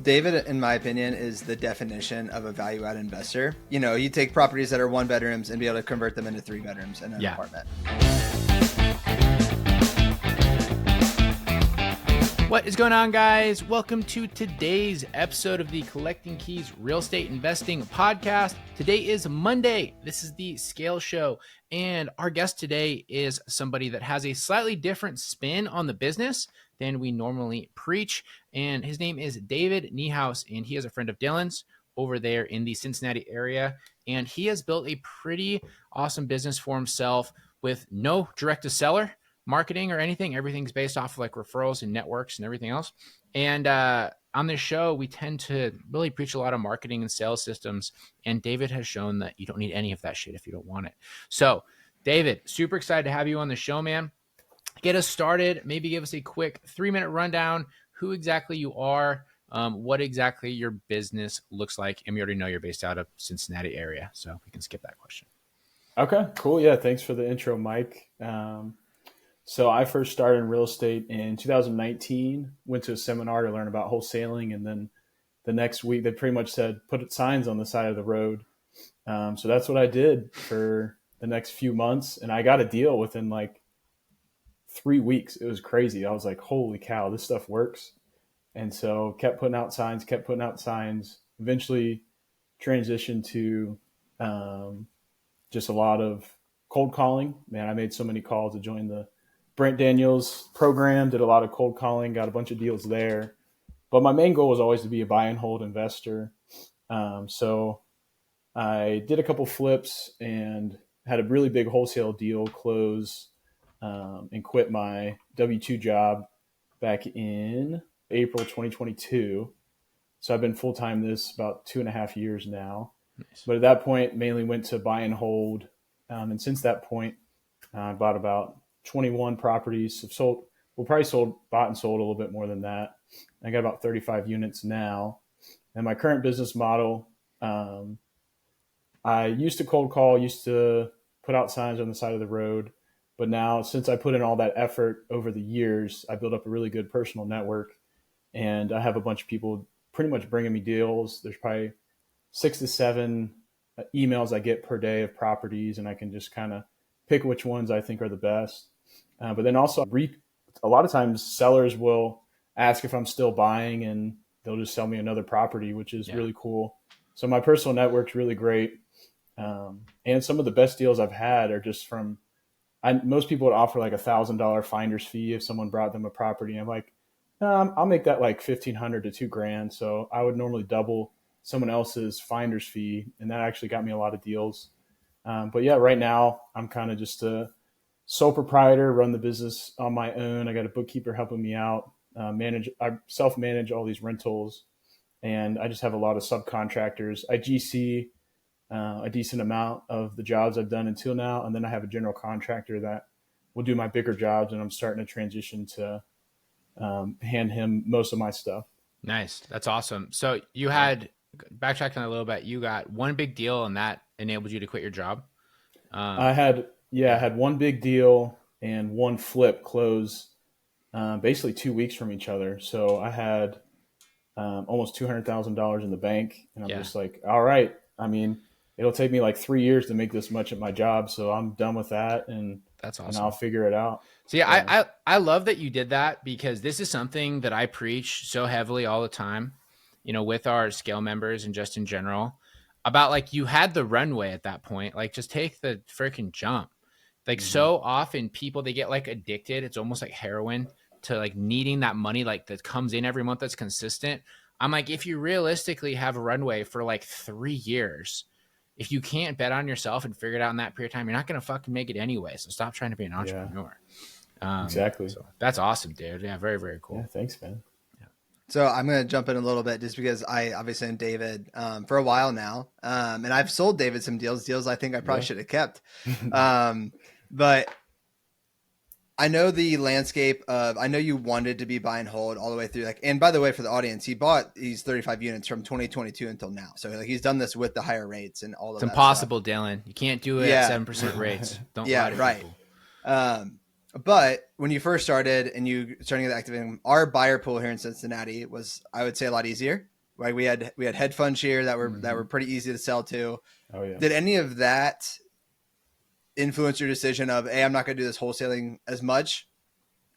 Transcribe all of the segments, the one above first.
David, in my opinion, is the definition of a value-add investor. You know, you take properties that are 1 bedrooms and be able to convert them into 3 bedrooms in an apartment. What is going on, guys? Welcome to today's episode of the Collecting Keys Real Estate Investing Podcast. Today is Monday. This is the Scale Show, and our guest today is somebody that has a slightly different spin on the business than we normally preach, and his name is David Niehaus, and he is a friend of Dylan's over there in the Cincinnati area, and he has built a pretty awesome business for himself with no direct-to-seller marketing or anything. Everything's based off of like referrals and networks and everything else. And on this show, we tend to really preach a lot of marketing and sales systems. And David has shown that you don't need any of that shit if you don't want it. So David, super excited to have you on the show, man. Get us started. Maybe give us a quick 3-minute rundown, who exactly you are, what exactly your business looks like. And we already know you're based out of Cincinnati area, so we can skip that question. Okay, cool. Yeah, thanks for the intro, Mike. So I first started in real estate in 2019, went to a seminar to learn about wholesaling. And then the next week they pretty much said, put signs on the side of the road. So that's what I did for the next few months. And I got a deal within like 3 weeks. It was crazy. I was like, holy cow, this stuff works. And so kept putting out signs, eventually transitioned to just a lot of cold calling. Man, I made so many calls to join the Brent Daniels program, did a lot of cold calling, got a bunch of deals there. But my main goal was always to be a buy and hold investor. So I did a couple flips and had a really big wholesale deal close and quit my W-2 job back in April 2022. So I've been full-time this about 2.5 years now. Nice. But at that point, mainly went to buy and hold. And since that point, I bought about 21 properties, bought and sold a little bit more than that. I got about 35 units now. And my current business model, I used to cold call, used to put out signs on the side of the road. But now, since I put in all that effort over the years, I built up a really good personal network. And I have a bunch of people pretty much bringing me deals. There's probably 6 to 7 emails I get per day of properties, and I can just kind of pick which ones I think are the best. But then also a lot of times sellers will ask if I'm still buying, and they'll just sell me another property, which is really cool. So my personal network's really great. And some of the best deals I've had are just from, most people would offer like $1,000 finder's fee if someone brought them a property. I'm like, I'll make that like $1,500 to $2,000. So I would normally double someone else's finder's fee. And that actually got me a lot of deals. But yeah, right now I'm kind of just a sole proprietor, run the business on my own. I got a bookkeeper helping me out, I self-manage all these rentals, and I just have a lot of subcontractors. I GC a decent amount of the jobs I've done until now. And then I have a general contractor that will do my bigger jobs, and I'm starting to transition to hand him most of my stuff. Nice. That's awesome. So you had, backtracking a little bit, you got one big deal and that enabled you to quit your job? I had one big deal and one flip close basically 2 weeks from each other. So I had almost $200,000 in the bank, and I'm just like, all right. I mean, it'll take me like 3 years to make this much at my job, so I'm done with that, and that's awesome. And I'll figure it out. So yeah, I love that you did that, because this is something that I preach so heavily all the time, you know, with our scale members and just in general, about like, you had the runway at that point, like just take the freaking jump. Like so often people, they get like addicted. It's almost like heroin to like needing that money, like that comes in every month that's consistent. I'm like, if you realistically have a runway for like 3 years, if you can't bet on yourself and figure it out in that period of time, you're not going to fucking make it anyway. So stop trying to be an entrepreneur. Exactly. So that's awesome, dude. Yeah. Very, very cool. Yeah, thanks, man. So I'm going to jump in a little bit just because I obviously am David for a while now. And I've sold David some deals I think I probably should have kept. But I know the landscape of, I know you wanted to be buy and hold all the way through. Like, and by the way, for the audience, he bought these 35 units from 2022 until now. So like he's done this with the higher rates and all of that. It's impossible, Dylan. You can't do it at 7% rates. Don't lie to people. But when you first started and you starting to activate, our buyer pool here in Cincinnati was, I would say, a lot easier. Like we had hedge funds here that were pretty easy to sell to. Oh yeah. Did any of that influence your decision of, hey, I'm not going to do this wholesaling as much,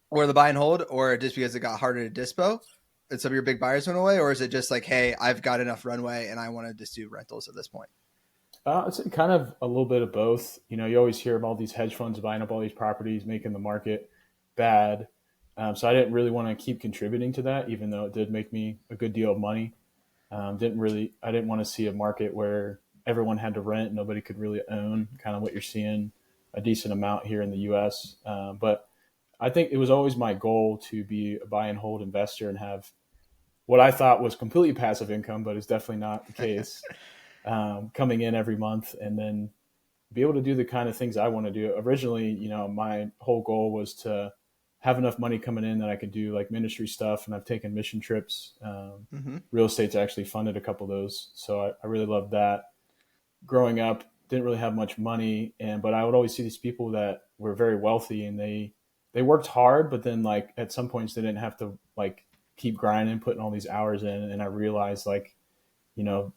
or the buy and hold, or just because it got harder to dispo and some of your big buyers went away? Or is it just like, hey, I've got enough runway and I want to just do rentals at this point? It's kind of a little bit of both. You know, you always hear about all these hedge funds buying up all these properties, making the market bad. So I didn't really want to keep contributing to that, even though it did make me a good deal of money. I didn't want to see a market where everyone had to rent, nobody could really own, kind of what you're seeing a decent amount here in the US. But I think it was always my goal to be a buy and hold investor and have what I thought was completely passive income, but it's definitely not the case, coming in every month, and then be able to do the kind of things I want to do. Originally, you know, my whole goal was to have enough money coming in that I could do like ministry stuff, and I've taken mission trips. Real estate's actually funded a couple of those, so I really loved that. Growing up, didn't really have much money, but I would always see these people that were very wealthy, and they worked hard, but then like at some points they didn't have to like keep grinding, putting all these hours in. And I realized, like, you know,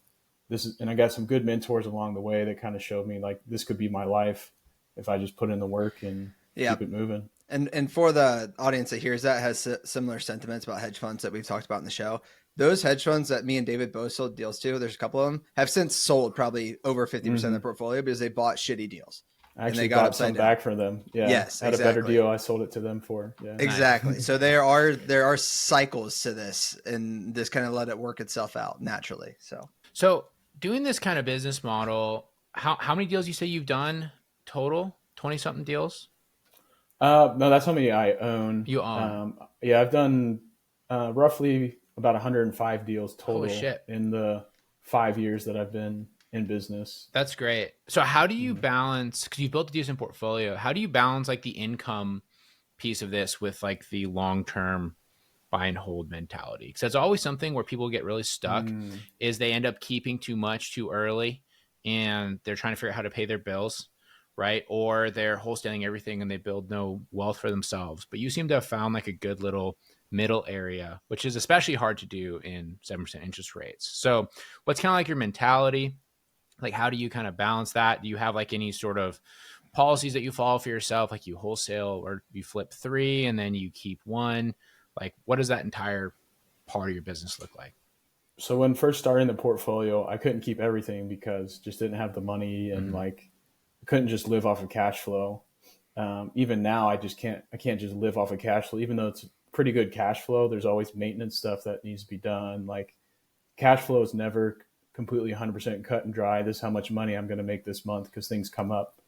and I got some good mentors along the way that kind of showed me like this could be my life if I just put in the work and keep it moving. And for the audience that hears that has similar sentiments about hedge funds that we've talked about in the show, those hedge funds that me and David both sold deals to, there's a couple of them, have since sold probably over 50% of their portfolio because they bought shitty deals. I actually got some back for them. Yeah. Yes, had exactly. a better deal. I sold it to them for. Yeah. Exactly. So there are cycles to this, and this kind of let it work itself out naturally. So doing this kind of business model, how many deals you say you've done total? 20 something deals? No, that's how many I own. You own? Yeah, I've done roughly about 105 deals total. Holy shit. In the 5 years that I've been in business. That's great. So how do you balance, because you've built a decent portfolio, how do you balance like the income piece of this with like the long-term buy and hold mentality? Because that's always something where people get really stuck, is they end up keeping too much too early and they're trying to figure out how to pay their bills, right? Or they're wholesaling everything and they build no wealth for themselves. But you seem to have found like a good little middle area, which is especially hard to do in 7% interest rates. So what's kind of like your mentality? Like, how do you kind of balance that? Do you have like any sort of policies that you follow for yourself? Like you wholesale or you flip 3 and then you keep 1? Like, what does that entire part of your business look like? So when first starting the portfolio, I couldn't keep everything because just didn't have the money, and like I couldn't just live off of cash flow. Even now, I can't just live off of cash flow, even though it's pretty good cash flow. There's always maintenance stuff that needs to be done. Like cash flow is never completely 100% cut and dry. This is how much money I'm going to make this month because things come up.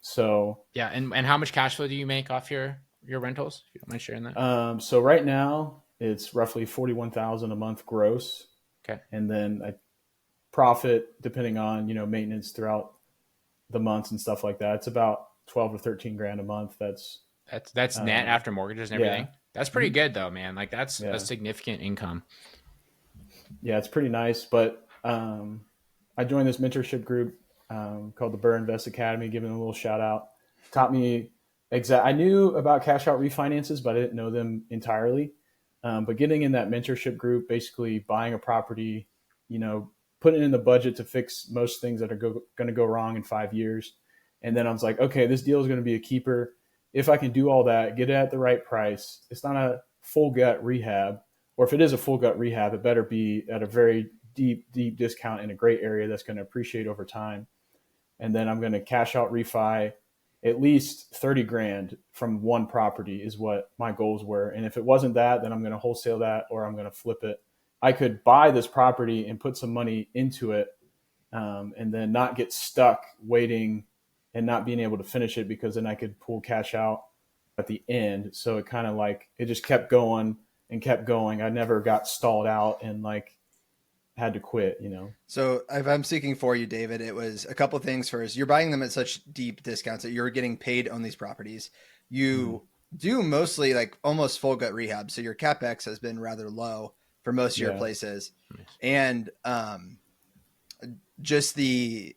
So yeah. And how much cash flow do you make off your rentals? If you don't mind sharing that. So right now it's roughly 41,000 a month gross. Okay. And then I profit depending on, you know, maintenance throughout the months and stuff like that. It's about 12 or 13 grand a month. That's net after mortgages and everything. Yeah. That's pretty good though, man. Like that's a significant income. Yeah, it's pretty nice. But I joined this mentorship group called the Burr Invest Academy, giving them a little shout out. Taught me I knew about cash out refinances, but I didn't know them entirely. But getting in that mentorship group, basically buying a property, you know, putting it in the budget to fix most things that are going to go wrong in 5 years. And then I was like, okay, this deal is going to be a keeper. If I can do all that, get it at the right price, it's not a full gut rehab, or if it is a full gut rehab, it better be at a very deep discount in a great area that's going to appreciate over time. And then I'm going to cash out refi at least 30 grand from one property is what my goals were. And if it wasn't that, then I'm going to wholesale that or I'm going to flip it. I could buy this property and put some money into it, and then not get stuck waiting and not being able to finish it, because then I could pull cash out at the end. So it kind of like, it just kept going and kept going. I never got stalled out and like had to quit, you know? So if I'm speaking for you, David, it was a couple of things. First, you're buying them at such deep discounts that you're getting paid on these properties. You do mostly like almost full gut rehab. So your CapEx has been rather low for most of your places. Nice. And just the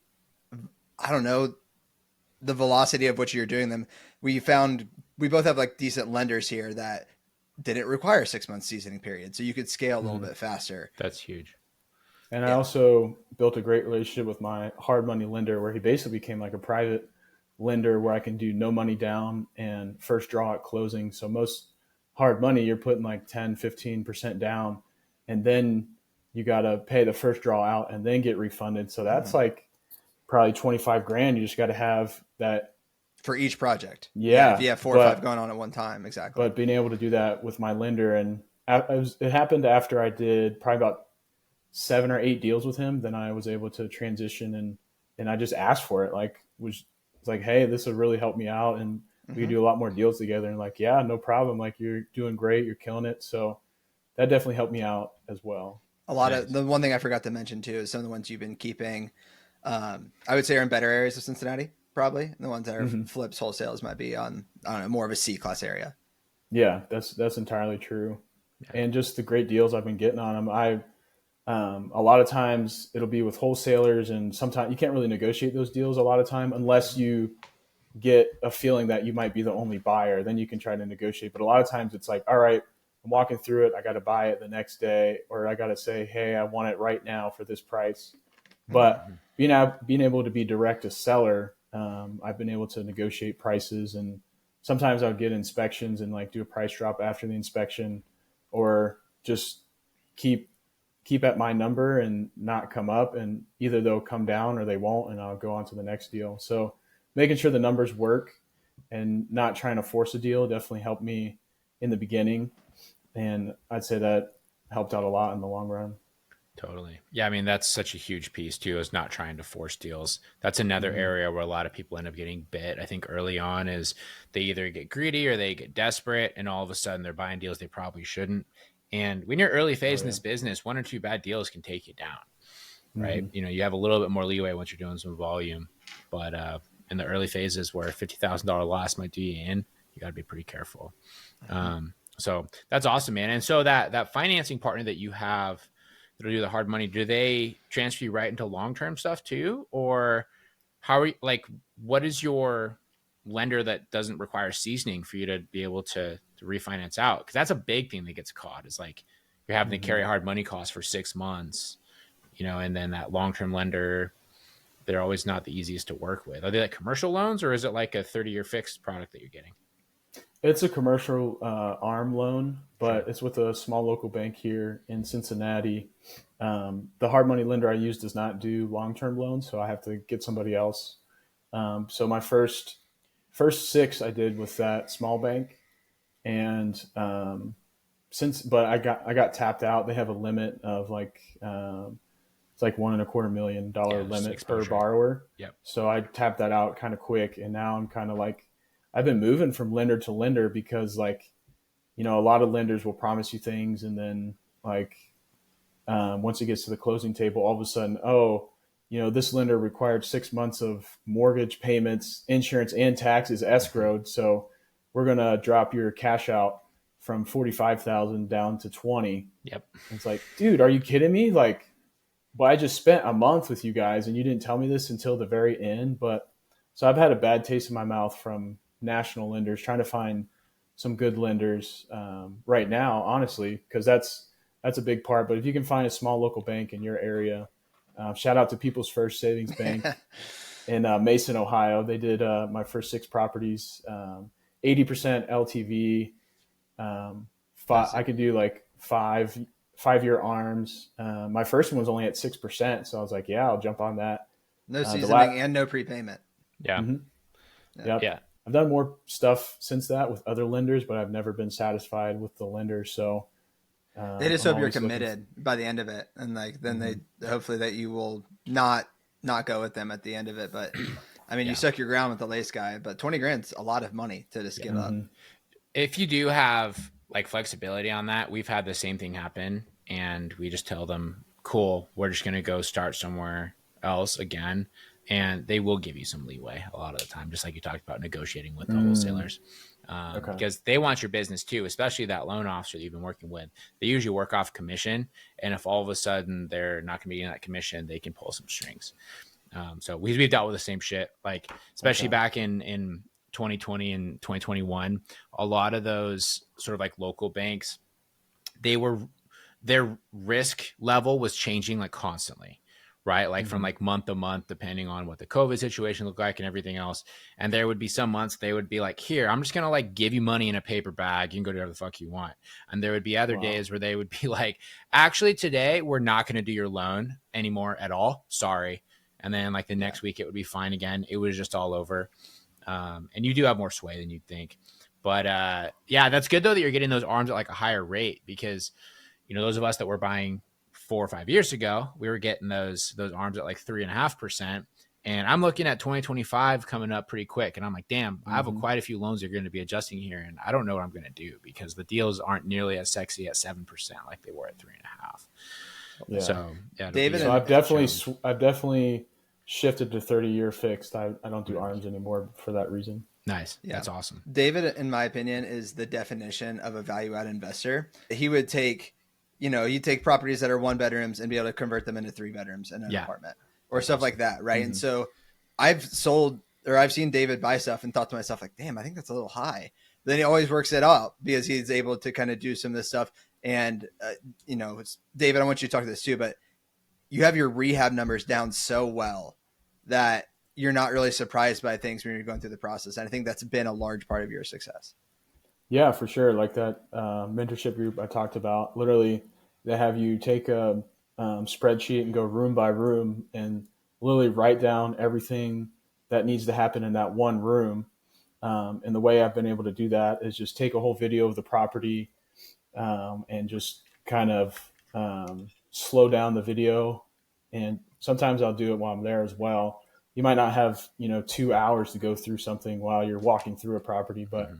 velocity of which you're doing them. We both have like decent lenders here that didn't require 6 months seasoning period. So you could scale a little bit faster. That's huge. And I Yeah. also built a great relationship with my hard money lender where he basically became like a private lender where I can do no money down and first draw at closing. So most hard money, you're putting like 10, 15% down, and then you got to pay the first draw out and then get refunded. So that's Mhm. like probably 25 grand. You just got to have that. For each project. Yeah. If Yeah. you have 4 or 5 But going on at one time. Exactly. being able to do that with my lender, and it happened after I did probably about 7 or 8 deals with him. Then I was able to transition, and I just asked for it. Like, was like, hey, this would really help me out, and we could Hmm. do a lot more deals together. And like, yeah, no problem. Like, you're doing great, you're killing it. So that definitely helped me out as well. A lot of Nice. the one thing I forgot to mention too is some of the ones you've been keeping. I would say are in better areas of Cincinnati, probably. The ones that are Hmm. flips wholesales might be on, I don't know, more of a C class area. Yeah, that's entirely true. Yeah. And just the great deals I've been getting on them. A lot of times it'll be with wholesalers, and sometimes you can't really negotiate those deals a lot of time unless you get a feeling that you might be the only buyer. Then you can try to negotiate. But a lot of times it's like, all right, I'm walking through it. I got to buy it the next day, or I got to say, hey, I want it right now for this price. But Mhm. being able to be direct to seller, I've been able to negotiate prices, and sometimes I'll get inspections and like do a price drop after the inspection, or just keep at my number and not come up, and either they'll come down or they won't, and I'll go on to the next deal. So making sure the numbers work and not trying to force a deal definitely helped me in the beginning, and I'd say that helped out a lot in the long run. Totally. Yeah, I mean that's such a huge piece too, is not trying to force deals. That's another Mm-hmm. area where a lot of people end up getting bit. I think early on is they either get greedy or they get desperate and all of a sudden they're buying deals they probably shouldn't. And when you're early Oh phase in yeah. this business, 1 or 2 bad deals can take you down, right? Mm-hmm. You have a little bit more leeway once you're doing some volume. But in the early phases where $50,000 loss might do you in, you got to be pretty careful. So that's awesome, man. And so that financing partner that you have that'll do the hard money, do they transfer you right into long-term stuff too? Or how are you, like, what is your lender that doesn't require seasoning for you to be able to refinance out? Because that's a big thing that gets caught is like you're having to Mm-hmm. carry hard money costs for 6 months, and then that long-term lender, they're always not the easiest to work with. Are they like commercial loans or is it like a 30-year fixed product that you're getting? It's a commercial arm loan, Sure. but it's with a small local bank here in Cincinnati. The hard money lender I use does not do long term loans, so I have to get somebody else. So my first six I did with that small bank, and but I got tapped out. They have a limit of like it's like $1.25 million Yeah, just limit per exposure. borrower. Yep. So I tapped that out kind of quick, and now I'm kind of like I've been moving from lender to lender because like a lot of lenders will promise you things, and then like once it gets to the closing table, all of a sudden, oh, this lender required 6 months of mortgage payments, insurance, and taxes Mhm. escrowed, so we're gonna drop your cash out from 45,000 down to 20. Yep. And it's like, dude, are you kidding me? Like, well, I just spent a month with you guys, and you didn't tell me this until the very end. But so I've had a bad taste in my mouth from national lenders trying to find some good lenders right now, honestly, because that's a big part. But if you can find a small local bank in your area, shout out to People's First Savings Bank in Mason, Ohio. They did my first six properties, 80% LTV. Nice. I could do like 5 year arms. My first one was only at 6%, so I was like, yeah, I'll jump on that. No The last, seasoning and no prepayment. Yeah. mm-hmm, Yeah. yep. Yeah. I've done more stuff since that with other lenders, but I've never been satisfied with the lender. So They just I'm hope you're always looking. committed by the end of it, and like then Mm-hmm. they hopefully that you will not go with them at the end of it. But I mean, you Yeah. stuck your ground with the lace guy, but 20 grand's a lot of money to just Yeah. give up. Mm-hmm. If you do have like flexibility on that, we've had the same thing happen and we just tell them, cool, we're just going to go start somewhere else again. And they will give you some leeway a lot of the time, just like you talked about negotiating with the Mm, wholesalers, okay. because they want your business too, especially that loan officer that you've been working with. They usually work off commission. And if all of a sudden they're not going to be getting that commission, they can pull some strings. So we've dealt with the same shit, like especially Okay. back in 2020 and 2021, a lot of those sort of like local banks, they were their risk level was changing like constantly, right? Like from like month to month, depending on what the COVID situation looked like and everything else. And there would be some months they would be like, here, I'm just going to like give you money in a paper bag. You can go do whatever the fuck you want. And there would be other days where they would be like, actually today we're not going to do your loan anymore at all. Sorry. And then like the next week it would be fine again. It was just all over. And you do have more sway than you'd think. But yeah, that's good though that you're getting those arms at like a higher rate, because those of us that were buying 4 or 5 years ago, we were getting those arms at like 3.5%. And I'm looking at 2025 coming up pretty quick. And I'm like, damn, I have quite a few loans that are going to be adjusting here. And I don't know what I'm going to do, because the deals aren't nearly as sexy at 7% like they were at 3.5%. Yeah. So yeah, David, so I've definitely shifted to 30-year fixed. I don't do arms anymore for that reason. Nice. Yeah. That's awesome. David, in my opinion, is the definition of a value-add investor. He would take, you take properties that are 1 bedrooms and be able to convert them into 3 bedrooms in an apartment or stuff like that. Right. And so I've seen David buy stuff and thought to myself, like, damn, I think that's a little high. But then he always works it up because he's able to kind of do some of this stuff. And, David, I want you to talk to this too, but you have your rehab numbers down so well that you're not really surprised by things when you're going through the process. And I think that's been a large part of your success. Yeah, for sure. Like that mentorship group I talked about, literally they have you take a spreadsheet and go room by room and literally write down everything that needs to happen in that one room. And the way I've been able to do that is just take a whole video of the property and just kind of slow down the video. And sometimes I'll do it while I'm there as well. You might not have, 2 hours to go through something while you're walking through a property, but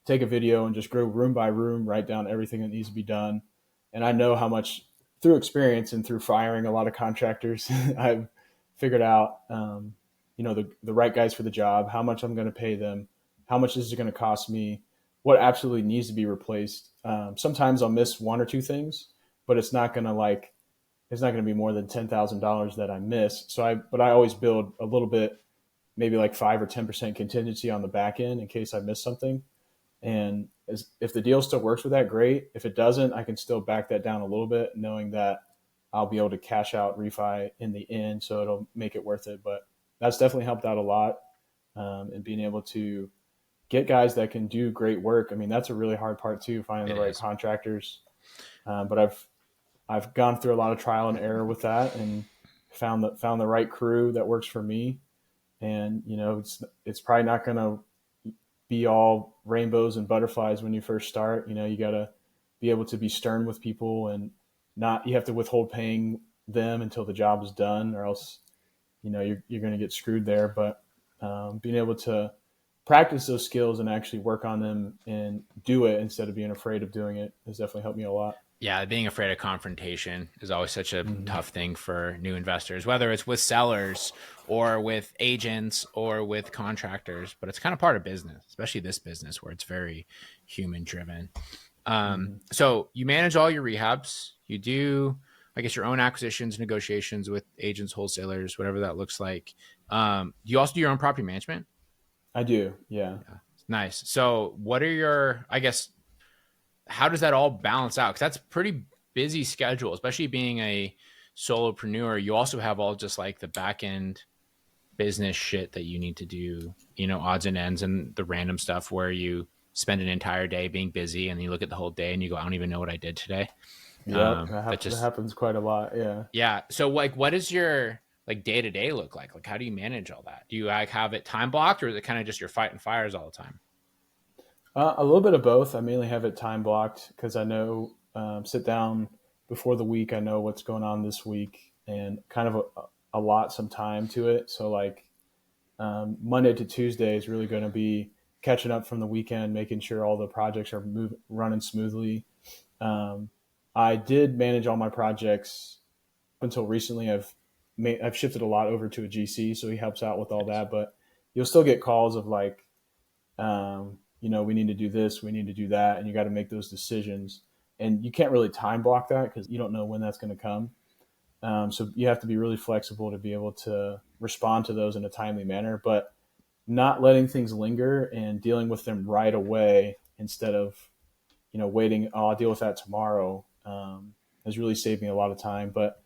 take a video and just go room by room, write down everything that needs to be done. And I know how much, through experience and through firing a lot of contractors, I've figured out, the right guys for the job, how much I'm going to pay them, how much this is going to cost me, what absolutely needs to be replaced. Sometimes I'll miss 1 or 2 things, but it's not going to be more than $10,000 that I miss. But I always build a little bit, maybe like 5 or 10% contingency on the back end in case I miss something. And if the deal still works with that, great. If it doesn't, I can still back that down a little bit, knowing that I'll be able to cash out refi in the end. So it'll make it worth it. But that's definitely helped out a lot. And being able to get guys that can do great work. I mean, that's a really hard part too, finding the right contractors. But I've gone through a lot of trial and error with that and found the right crew that works for me. And, it's probably not going to be all rainbows and butterflies when you first start. You got to be able to be stern with people and you have to withhold paying them until the job is done, or else, you're going to get screwed there. But being able to practice those skills and actually work on them and do it instead of being afraid of doing it has definitely helped me a lot. Yeah, being afraid of confrontation is always such a tough thing for new investors, whether it's with sellers or with agents or with contractors. But it's kind of part of business, especially this business where it's very human driven. So you manage all your rehabs. You do, I guess, your own acquisitions, negotiations with agents, wholesalers, whatever that looks like. You also do your own property management? I do, yeah. Nice. So what are your, I guess, how does that all balance out? Because that's a pretty busy schedule, especially being a solopreneur. You also have all just like the back end business shit that you need to do, odds and ends and the random stuff where you spend an entire day being busy and you look at the whole day and you go, I don't even know what I did today. Yeah, that happens quite a lot. Yeah. Yeah. So like, what does your like day to day look like? Like, how do you manage all that? Do you like have it time blocked, or is it kind of just you're fighting fires all the time? A little bit of both. I mainly have it time blocked because I know, sit down before the week. I know what's going on this week and kind of allot some time to it. So like Monday to Tuesday is really going to be catching up from the weekend, making sure all the projects are running smoothly. I did manage all my projects until recently. I've shifted a lot over to a GC, so he helps out with all that. But you'll still get calls of like, we need to do this, we need to do that, and you got to make those decisions. And you can't really time block that because you don't know when that's going to come. So you have to be really flexible to be able to respond to those in a timely manner, but not letting things linger and dealing with them right away instead of, waiting, I'll deal with that tomorrow. has really saved me a lot of time. But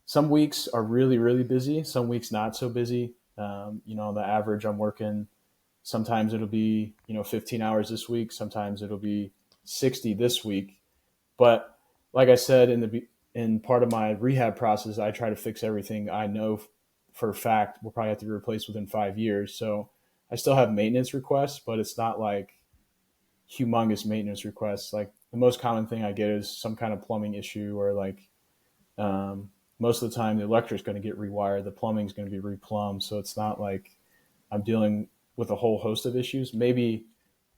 some weeks are really, really busy. Some weeks not so busy. On the average, I'm working. Sometimes it'll be 15 hours this week. Sometimes it'll be 60 this week. But like I said, in part of my rehab process, I try to fix everything I know for a fact we'll probably have to be replaced within 5 years. So I still have maintenance requests, but it's not like humongous maintenance requests. Like the most common thing I get is some kind of plumbing issue, or like most of the time the electric's going to get rewired, the plumbing's going to be replumbed. So it's not like I'm dealing with a whole host of issues. Maybe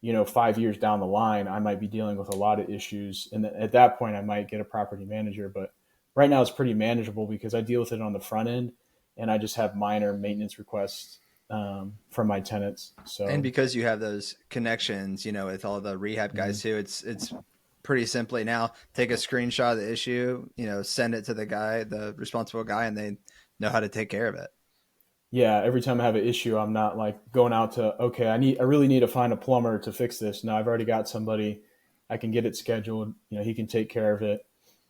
5 years down the line, I might be dealing with a lot of issues. And at that point, I might get a property manager. But right now it's pretty manageable because I deal with it on the front end and I just have minor maintenance requests from my tenants. So, and because you have those connections, with all the rehab guys too, it's pretty simply now take a screenshot of the issue, send it to the responsible guy, and they know how to take care of it. Yeah, every time I have an issue, I'm not like going out to, okay, I really need to find a plumber to fix this. No, I've already got somebody. I can get it scheduled. He can take care of it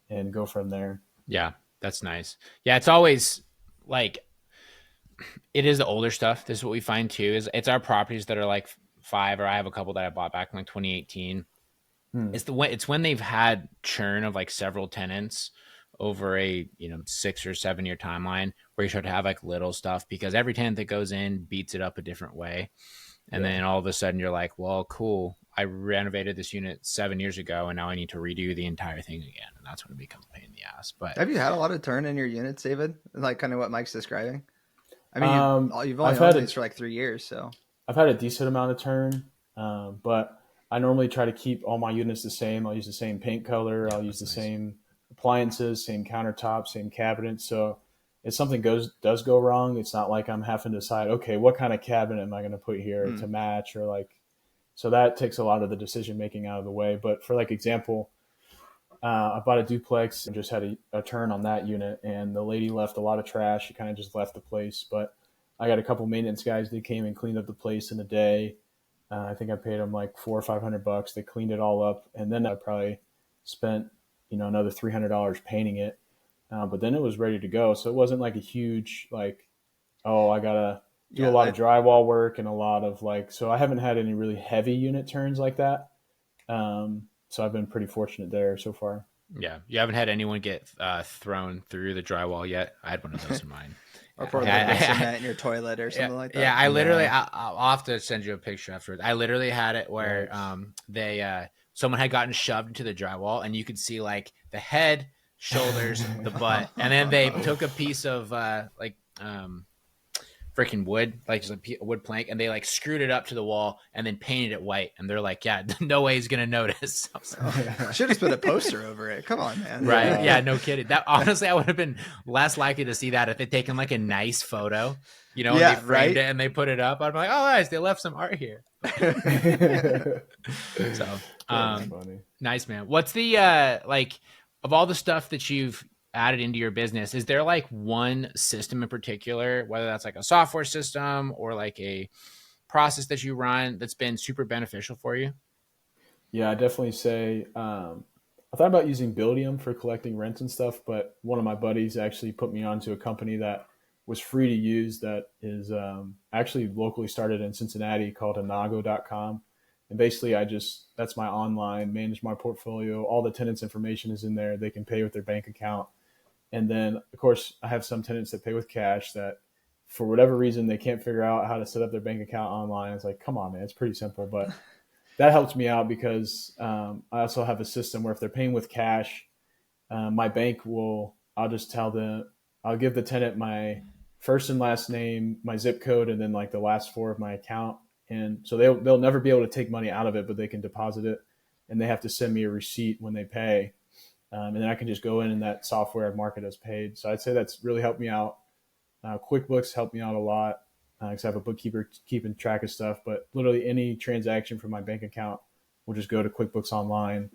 and go from there. Yeah, that's nice. Yeah, it's always like, it is the older stuff. This is what we find too, is it's our properties that are like 5, or I have a couple that I bought back in like 2018. It's when they've had churn of like several tenants over a 6 or 7 year timeline, where you start to have like little stuff, because every tenant that goes in beats it up a different way. And then all of a sudden you're like, well, cool, I renovated this unit 7 years ago and now I need to redo the entire thing again. And that's when it becomes a pain in the ass. But have you had a lot of turn in your units, David? Like kind of what Mike's describing? I mean, you've only owned these for like 3 years, so I've had a decent amount of turn, but I normally try to keep all my units the same. I'll use the same paint color. I'll use the same appliances, same countertops, same cabinets. So if something does go wrong, it's not like I'm having to decide, okay, what kind of cabinet am I going to put here to match, or like, so that takes a lot of the decision making out of the way. But for like example, I bought a duplex and just had a turn on that unit, and the lady left a lot of trash. She kind of just left the place, but I got a couple maintenance guys. They came and cleaned up the place in a day. I think I paid them like $400 or $500. They cleaned it all up, and then I probably spent another $300 painting it. But then it was ready to go. So it wasn't like a huge like, oh, I gotta do a lot of drywall work and a lot of like. So I haven't had any really heavy unit turns like that. So I've been pretty fortunate there so far. Yeah, you haven't had anyone get thrown through the drywall yet. I had one of those in mine. Or pour cement in your toilet or something like that. Yeah, I literally, I'll have to send you a picture afterwards. I literally had it where someone had gotten shoved into the drywall, and you could see like the head, shoulders, the butt, and then they took a piece of freaking wood, like just a wood plank, and they like screwed it up to the wall and then painted it white. And they're like, yeah, no way he's gonna notice. Should have put a poster over it. Come on, man. Right? Yeah, no kidding. That honestly, I would have been less likely to see that if they'd taken like a nice photo, and they framed it and they put it up. I'd be like, oh, nice, they left some art here. So, nice, man. What's the like of all the stuff that you've added into your business, is there like one system in particular, whether that's like a software system or like a process that you run, that's been super beneficial for you? Yeah, I definitely say I thought about using Buildium for collecting rent and stuff, but one of my buddies actually put me onto a company that was free to use that is actually locally started in Cincinnati, called Inago.com. And basically that's my online, manage my portfolio. All the tenants' information is in there. They can pay with their bank account. And then, of course, I have some tenants that pay with cash that, for whatever reason, they can't figure out how to set up their bank account online. It's like, come on, man, it's pretty simple. But that helps me out because I also have a system where if they're paying with cash, my bank I'll give the tenant my first and last name, my zip code, and then like the last 4 of my account. And so they'll never be able to take money out of it, but they can deposit it, and they have to send me a receipt when they pay. And then I can just go in that software and mark it as paid. So I'd say that's really helped me out. QuickBooks helped me out a lot because I have a bookkeeper keeping track of stuff. But literally any transaction from my bank account will just go to QuickBooks Online,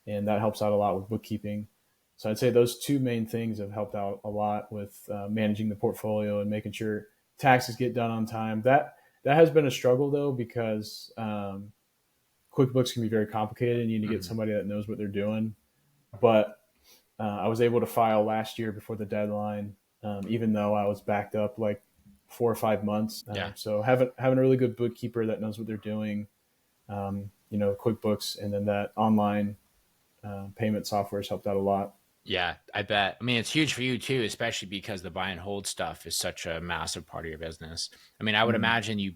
and that helps out a lot with bookkeeping. So I'd say those 2 main things have helped out a lot with managing the portfolio and making sure taxes get done on time. That has been a struggle, though, because QuickBooks can be very complicated and you need to get somebody that knows what they're doing. But I was able to file last year before the deadline, even though I was backed up like 4 or 5 months. So having a really good bookkeeper that knows what they're doing, QuickBooks, and then that online payment software has helped out a lot. Yeah, I bet. I mean, it's huge for you too, especially because the buy and hold stuff is such a massive part of your business. I mean, I would imagine you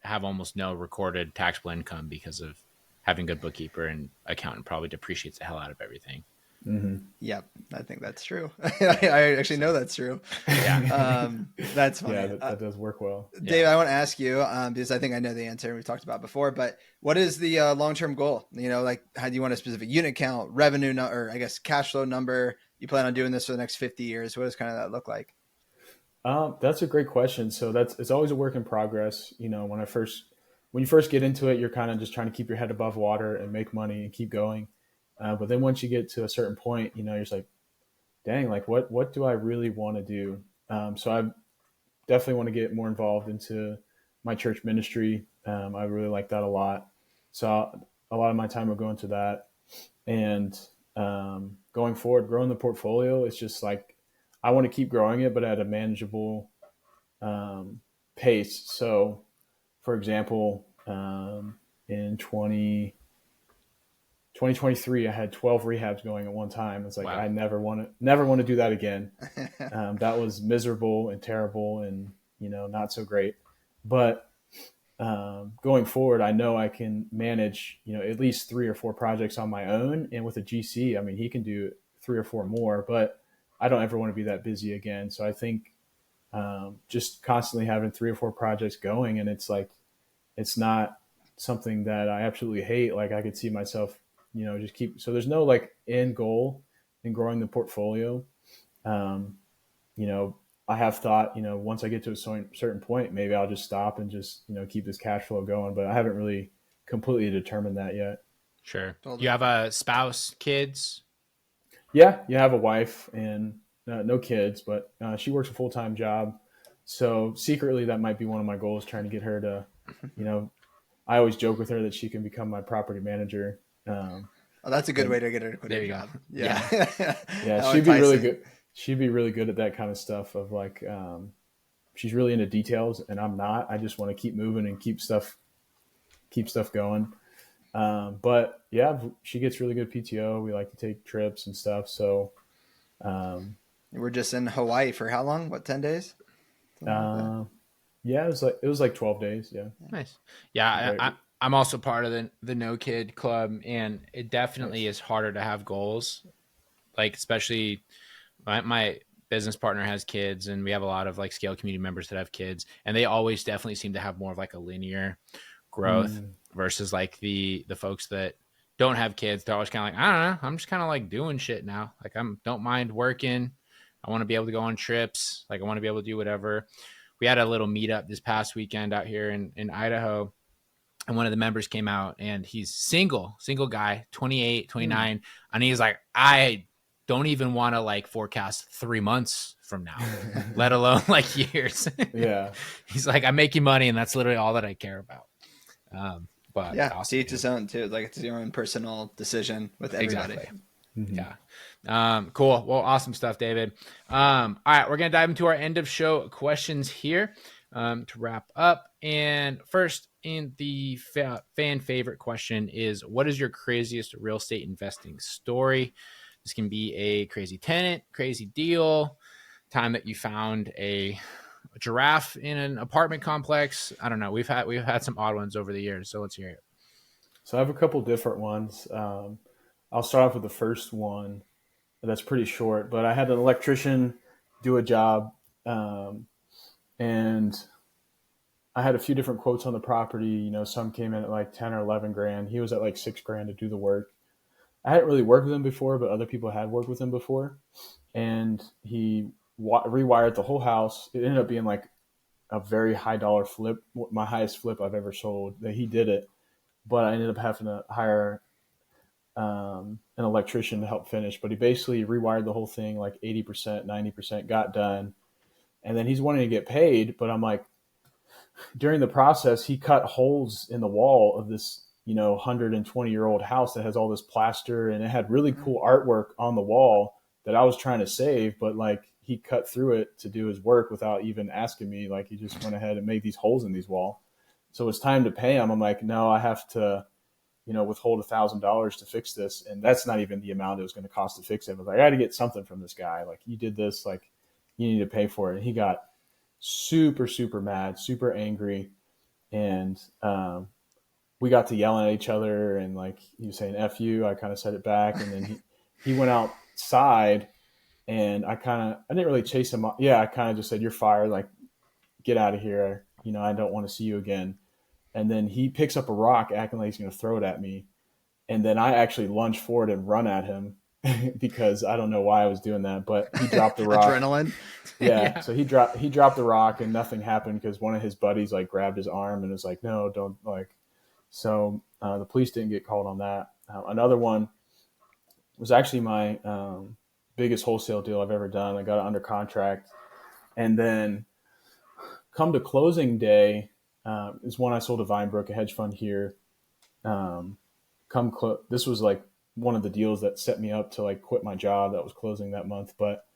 have almost no recorded taxable income because of having good bookkeeper, and accountant probably depreciates the hell out of everything. Mm-hmm. Yep, I think that's true. I actually know that's true. Yeah. That's funny. Yeah, that does work well. Dave, I want to ask you, because I think I know the answer we've talked about before, but what is the long-term goal? Like how do you want a specific unit count, revenue, or I guess cash flow number? You plan on doing this for the next 50 years. What does kind of that look like? That's a great question. So it's always a work in progress. When you first get into it, you're kind of just trying to keep your head above water and make money and keep going. But then once you get to a certain point, you're just like, dang, like what do I really want to do? So I definitely want to get more involved into my church ministry. I really like that a lot. So a lot of my time will go into that. And going forward, growing the portfolio, it's just like, I want to keep growing it, but at a manageable pace. So for example, in 2023, I had 12 rehabs going at one time. It's like, wow. I never want to do that again. That was miserable and terrible and, not so great. But going forward, I know I can manage, at least 3 or 4 projects on my own. And with a GC, I mean, he can do 3 or 4 more, but I don't ever want to be that busy again. So I think just constantly having 3 or 4 projects going, and it's like, it's not something that I absolutely hate. Like I could see myself, just keep, so there's no like end goal in growing the portfolio. I have thought, once I get to a certain point, maybe I'll just stop and just, keep this cash flow going, but I haven't really completely determined that yet. Sure. Totally. You have a spouse, kids? Yeah. You have a wife and no kids, but she works a full-time job. So secretly that might be one of my goals, trying to get her to, I always joke with her that she can become my property manager. That's a good way to get her to quit her job. Yeah. Yeah. She'd be really good. She'd be really good at that kind of stuff of like, she's really into details and I'm not. I just want to keep moving and keep stuff going. But yeah, she gets really good PTO. We like to take trips and stuff. So we're just in Hawaii for how long? What, 10 days? Yeah, it was like 12 days. Yeah. Nice. Yeah. I'm also part of the no kid club, and it definitely is harder to have goals. Like, especially my business partner has kids, and we have a lot of like Scale community members that have kids, and they always definitely seem to have more of like a linear growth versus like the folks that don't have kids. They're always kind of like, I don't know, I'm just kind of like doing shit now. Like don't mind working. I want to be able to go on trips. Like I want to be able to do whatever. We had a little meetup this past weekend out here in Idaho. And one of the members came out, and he's single guy, 28, 29. And he's like, I don't even want to like forecast 3 months from now, let alone like years. Yeah. He's like, I'm making money, and that's literally all that I care about. But yeah, awesome, to each his own too. Like it's your own personal decision with everybody. Exactly. Mm-hmm. Yeah. Cool. Well, awesome stuff, David. All right, we're going to dive into our end of show questions here to wrap up. And first, in the fan favorite question is, what is your craziest real estate investing story? This can be a crazy tenant, crazy deal, time that you found a giraffe in an apartment complex. I don't know. We've had some odd ones over the years, so let's hear it. So I have a couple different ones. I'll start off with the first one. That's pretty short, but I had an electrician do a job, and I had a few different quotes on the property. Some came in at like 10 or 11 grand. He was at like $6,000 to do the work. I hadn't really worked with him before, but other people had worked with him before. And he rewired the whole house. It ended up being like a very high dollar flip, my highest flip I've ever sold. That he did it, but I ended up having to hire an electrician to help finish. But he basically rewired the whole thing like 80%, 90%, got done. And then he's wanting to get paid, but I'm like, during the process, he cut holes in the wall of this, 120-year-old house that has all this plaster, and it had really cool artwork on the wall, that I was trying to save, but like he cut through it to do his work without even asking me. Like he just went ahead and made these holes in these wall. So it's time to pay him. I'm like, no, I have to, withhold $1,000 to fix this. And that's not even the amount it was going to cost to fix it. I was like, I got to get something from this guy. Like, you did this, like, you need to pay for it. And he got super, super mad, super angry. And we got to yelling at each other, and like he was saying F you. I kind of said it back. And then he went outside, and I didn't really chase him off. Yeah, I kind of just said, you're fired. Like, get out of here. I don't want to see you again. And then he picks up a rock, acting like he's going to throw it at me. And then I actually lunge forward and run at him because I don't know why I was doing that, but he dropped the rock. Adrenaline. Yeah. So he dropped the rock, and nothing happened because one of his buddies like grabbed his arm and was like, no, don't like. So the police didn't get called on that. Another one was actually my biggest wholesale deal I've ever done. I got it under contract, and then come to closing day, is one I sold to Vinebrook, a hedge fund here. This was like one of the deals that set me up to like quit my job that was closing that month. But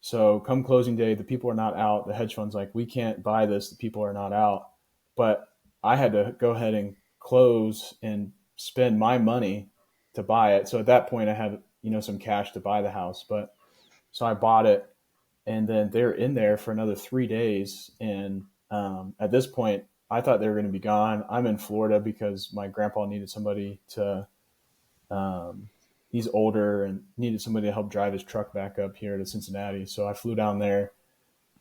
so come closing day, the people are not out. The hedge fund's like, we can't buy this. The people are not out. But I had to go ahead and close and spend my money to buy it. So at that point I had, some cash to buy the house. But so I bought it, and then they're in there for another 3 days. And at this point, I thought they were going to be gone. I'm in Florida because my grandpa needed somebody to, he's older and needed somebody to help drive his truck back up here to Cincinnati. So I flew down there,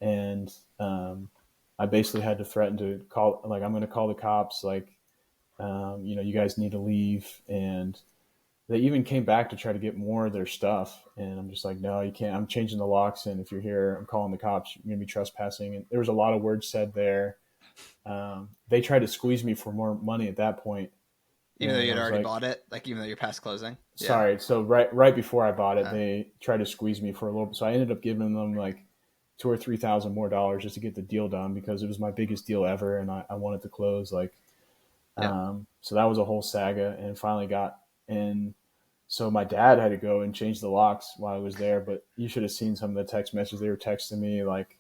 and I basically had to threaten to call, like, I'm going to call the cops. Like, you guys need to leave. And they even came back to try to get more of their stuff. And I'm just like, no, you can't. I'm changing the locks. And if you're here, I'm calling the cops. You're going to be trespassing. And there was a lot of words said there. They tried to squeeze me for more money at that point. Even though you'd already bought it, like even though you're past closing. Sorry. Yeah. So right before I bought it, they tried to squeeze me for a little bit. So I ended up giving them like $2,000 or $3,000 more just to get the deal done, because it was my biggest deal ever, and I wanted to close. Like, so that was a whole saga, and finally got in. So my dad had to go and change the locks while I was there, but you should have seen some of the text messages they were texting me. Like,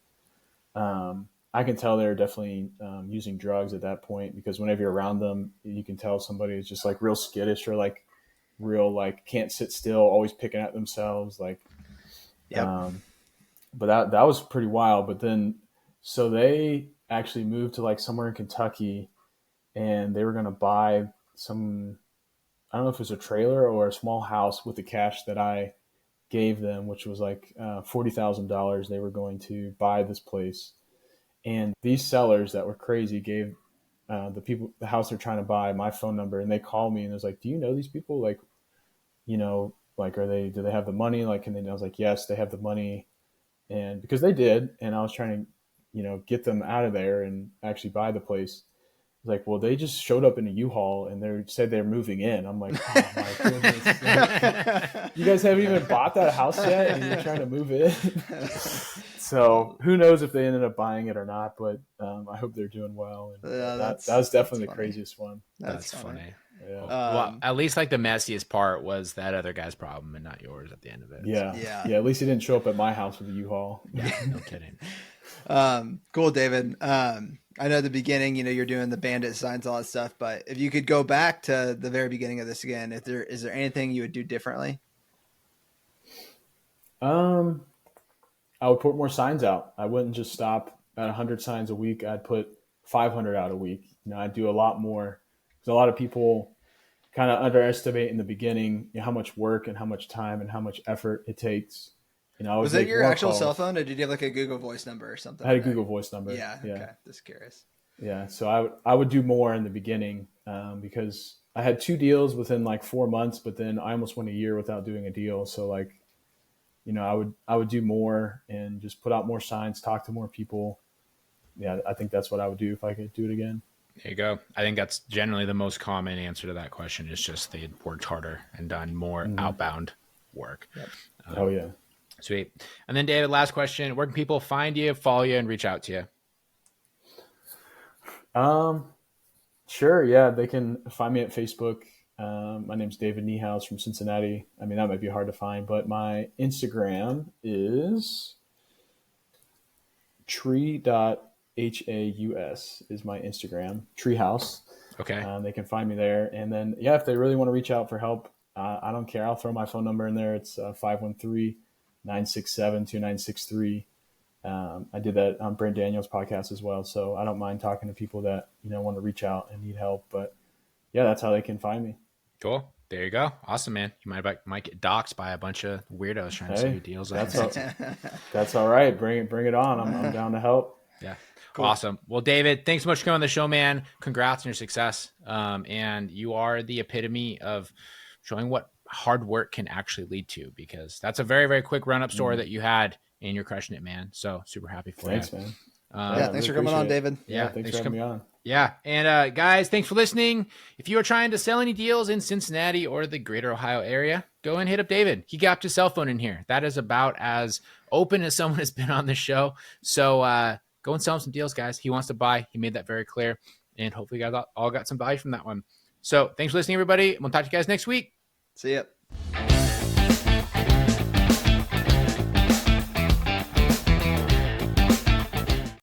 I can tell they're definitely using drugs at that point, because whenever you're around them, you can tell somebody is just like real skittish, or like real, like can't sit still, always picking at themselves. Like, but that was pretty wild. But then, so they actually moved to like somewhere in Kentucky, and they were going to buy some, I don't know if it was a trailer or a small house with the cash that I gave them, which was like $40,000. They were going to buy this place. And these sellers that were crazy gave the house they're trying to buy, my phone number, and they called me and it was like, do you know these people? Like, like, do they have the money? Like, and then I was like, yes, they have the money. And because they did, and I was trying to, get them out of there and actually buy the place. Like, well, they just showed up in a U-Haul and they said they're moving in. I'm like, oh my goodness. You guys haven't even bought that house yet and you're trying to move in? So who knows if they ended up buying it or not, but I hope they're doing well. And that was definitely the craziest one. That's funny. Yeah. Well, at least like the messiest part was that other guy's problem and not yours at the end of it. Yeah. So. Yeah. At least he didn't show up at my house with a U-Haul. Yeah, no kidding. Cool, David. I know at the beginning, you're doing the bandit signs, all that stuff, but if you could go back to the very beginning of this again, is there anything you would do differently? I would put more signs out. I wouldn't just stop at 100 signs a week. I'd put 500 out a week. I'd do a lot more, because a lot of people kind of underestimate in the beginning how much work and how much time and how much effort it takes. Was it your actual cell phone, or did you have like a Google Voice number or something? I had a Google Voice number. Yeah. Okay. Just curious. Yeah. So I would do more in the beginning because I had 2 deals within like 4 months, but then I almost went a year without doing a deal. So like, I would do more and just put out more signs, talk to more people. Yeah. I think that's what I would do if I could do it again. There you go. I think that's generally the most common answer to that question, is just they had worked harder and done more outbound work. Yep. Oh yeah. Sweet. And then David, last question, where can people find you, follow you, and reach out to you? Sure. Yeah. They can find me at Facebook. My name's David Niehaus from Cincinnati. I mean, that might be hard to find, but my Instagram is tree.haus is my Instagram, treehouse. Okay. They can find me there. And then, yeah, if they really want to reach out for help, I don't care. I'll throw my phone number in there. It's 513-967-2963. I did that on Brent Daniels' podcast as well. So I don't mind talking to people that, want to reach out and need help. But yeah, that's how they can find me. Cool. There you go. Awesome, man. You might get doxxed by a bunch of weirdos trying to sell you deals. That's all right. Bring it on. I'm down to help. Yeah. Cool. Awesome. Well, David, thanks so much for coming on the show, man. Congrats on your success. And you are the epitome of showing what hard work can actually lead to, because that's a very, very quick run-up story that you had, and you're crushing it, man. So super happy for Thanks, you. Man. Thanks for coming on, David. Yeah, thanks for having me on. Yeah. And guys, thanks for listening. If you are trying to sell any deals in Cincinnati or the greater Ohio area, go and hit up David. He got his cell phone in here. That is about as open as someone has been on the show. So go and sell him some deals, guys. He wants to buy. He made that very clear. And hopefully you guys all got some value from that one. So thanks for listening, everybody. We'll talk to you guys next week. See ya.